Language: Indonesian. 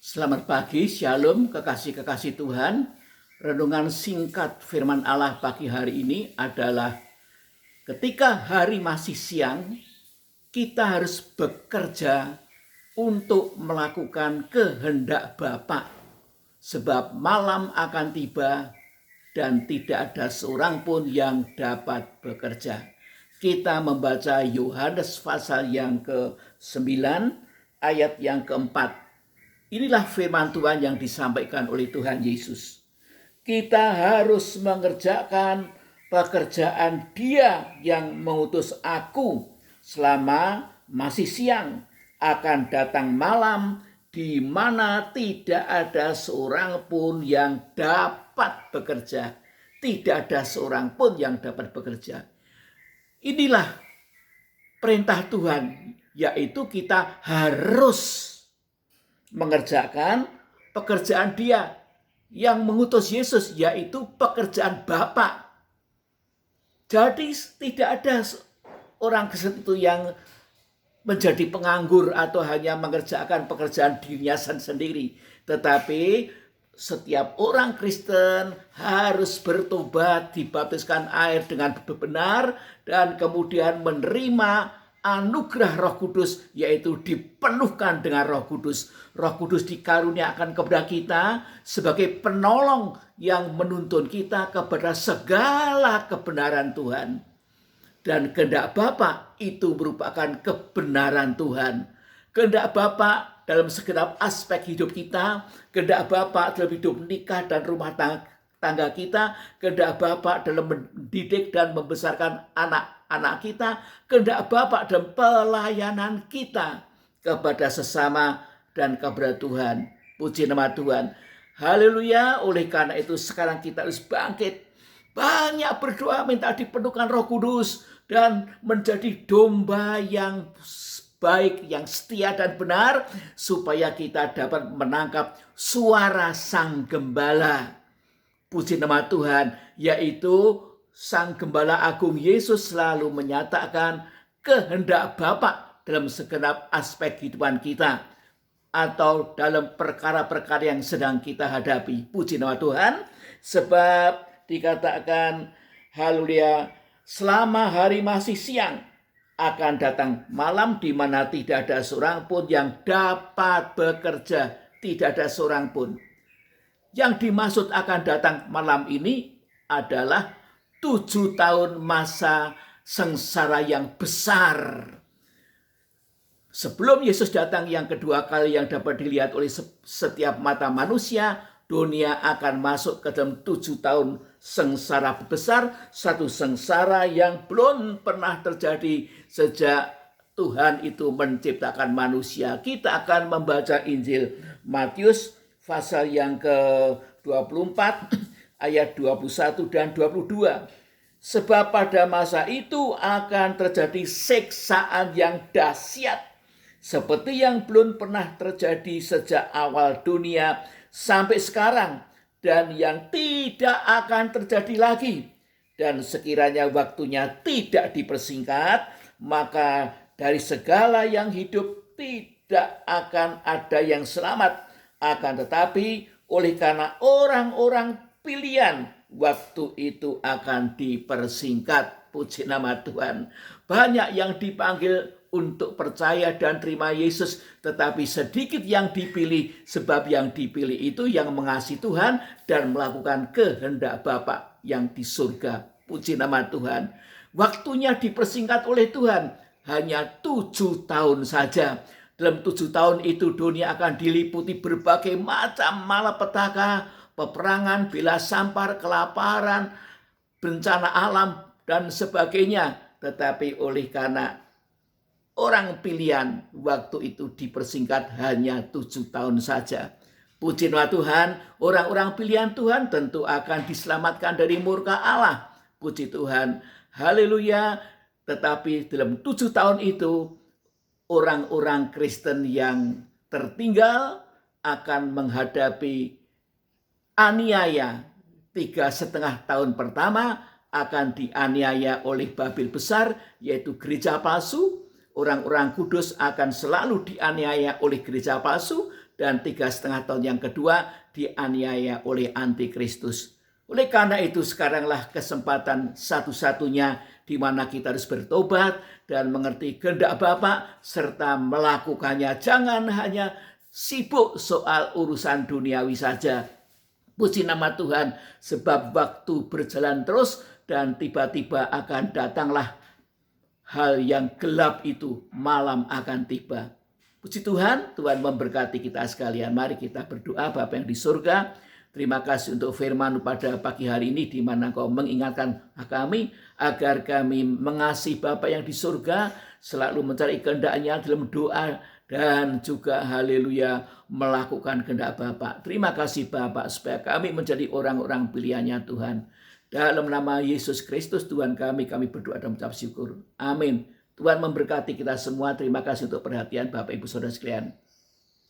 Selamat pagi, shalom, kekasih-kekasih Tuhan. Renungan singkat firman Allah pagi hari ini adalah ketika hari masih siang, kita harus bekerja untuk melakukan kehendak Bapa. Sebab malam akan tiba dan tidak ada seorang pun yang dapat bekerja. Kita membaca Yohanes pasal yang ke-9 ayat yang ke-4. Inilah firman Tuhan yang disampaikan oleh Tuhan Yesus. Kita harus mengerjakan pekerjaan Dia yang mengutus aku selama masih siang. Akan datang malam di mana tidak ada seorang pun yang dapat bekerja. Tidak ada seorang pun yang dapat bekerja. Inilah perintah Tuhan, yaitu kita harus mengerjakan pekerjaan Dia yang mengutus Yesus, yaitu pekerjaan Bapa. Jadi tidak ada orang Kristen itu yang menjadi penganggur atau hanya mengerjakan pekerjaan dirinya sendiri. Tetapi setiap orang Kristen harus bertobat, dibaptiskan air dengan benar, dan kemudian menerima anugerah Roh Kudus, yaitu dipenuhkan dengan Roh Kudus. Roh Kudus dikaruniakan kepada kita sebagai penolong yang menuntun kita kepada segala kebenaran Tuhan. Dan kehendak Bapa itu merupakan kebenaran Tuhan. Kehendak Bapa dalam segenap aspek hidup kita, kehendak Bapa dalam hidup nikah dan rumah tangga kita, kehendak Bapa dalam mendidik dan membesarkan anak-anak kita, kehendak Bapa dalam pelayanan kita kepada sesama dan kepada Tuhan. Puji nama Tuhan. Haleluya. Oleh karena itu sekarang kita harus bangkit, banyak berdoa minta dipenuhkan Roh Kudus dan menjadi domba yang baik, yang setia dan benar, supaya kita dapat menangkap suara Sang Gembala. Puji nama Tuhan, yaitu Sang Gembala Agung Yesus selalu menyatakan kehendak Bapa dalam segenap aspek kehidupan kita atau dalam perkara-perkara yang sedang kita hadapi. Puji nama Tuhan, sebab dikatakan, haleluya, selama hari masih siang akan datang malam di mana tidak ada seorang pun yang dapat bekerja. Tidak ada seorang pun. Yang dimaksud akan datang malam ini adalah 7 tahun masa sengsara yang besar. Sebelum Yesus datang yang kedua kali yang dapat dilihat oleh setiap mata manusia, dunia akan masuk ke dalam 7 tahun sengsara besar. Satu sengsara yang belum pernah terjadi sejak Tuhan itu menciptakan manusia. Kita akan membaca Injil Matius pasal yang ke-24 ayat 21 dan 22. Sebab pada masa itu akan terjadi siksaan yang dahsyat seperti yang belum pernah terjadi sejak awal dunia sampai sekarang, dan yang tidak akan terjadi lagi. Dan sekiranya waktunya tidak dipersingkat, maka dari segala yang hidup tidak akan ada yang selamat. Akan tetapi oleh karena orang-orang pilihan, waktu itu akan dipersingkat. Puji nama Tuhan. Banyak yang dipanggil untuk percaya dan terima Yesus, tetapi sedikit yang dipilih, sebab yang dipilih itu yang mengasihi Tuhan dan melakukan kehendak Bapa yang di surga. Puji nama Tuhan. Waktunya dipersingkat oleh Tuhan hanya 7 tahun saja. Dalam 7 tahun itu dunia akan diliputi berbagai macam malapetaka, peperangan, bela sampar, kelaparan, bencana alam, dan sebagainya. Tetapi oleh karena orang pilihan, waktu itu dipersingkat hanya 7 tahun saja. Puji nama Tuhan, orang-orang pilihan Tuhan tentu akan diselamatkan dari murka Allah. Puji Tuhan, haleluya. Tetapi dalam 7 tahun itu, orang-orang Kristen yang tertinggal akan menghadapi aniaya. 3,5 tahun pertama akan dianiaya oleh Babel besar, yaitu gereja palsu. Orang-orang kudus akan selalu dianiaya oleh gereja palsu. dan 3,5 tahun yang kedua dianiaya oleh antikristus. Oleh karena itu sekaranglah kesempatan satu-satunya di mana kita harus bertobat dan mengerti kehendak Bapa serta melakukannya. Jangan hanya sibuk soal urusan duniawi saja. Puji nama Tuhan, sebab waktu berjalan terus dan tiba-tiba akan datanglah hal yang gelap itu, malam akan tiba. Puji Tuhan, Tuhan memberkati kita sekalian. Mari kita berdoa. Bapa yang di surga, terima kasih untuk firman pada pagi hari ini di mana Kau mengingatkan kami agar kami mengasihi Bapa yang di surga, selalu mencari kehendak-Nya dalam doa dan juga haleluya melakukan kehendak Bapa. Terima kasih Bapa supaya kami menjadi orang-orang pilihan-Nya Tuhan. Dalam nama Yesus Kristus Tuhan kami berdoa dan mengucap syukur. Amin. Tuhan memberkati kita semua. Terima kasih untuk perhatian Bapak Ibu Saudara sekalian.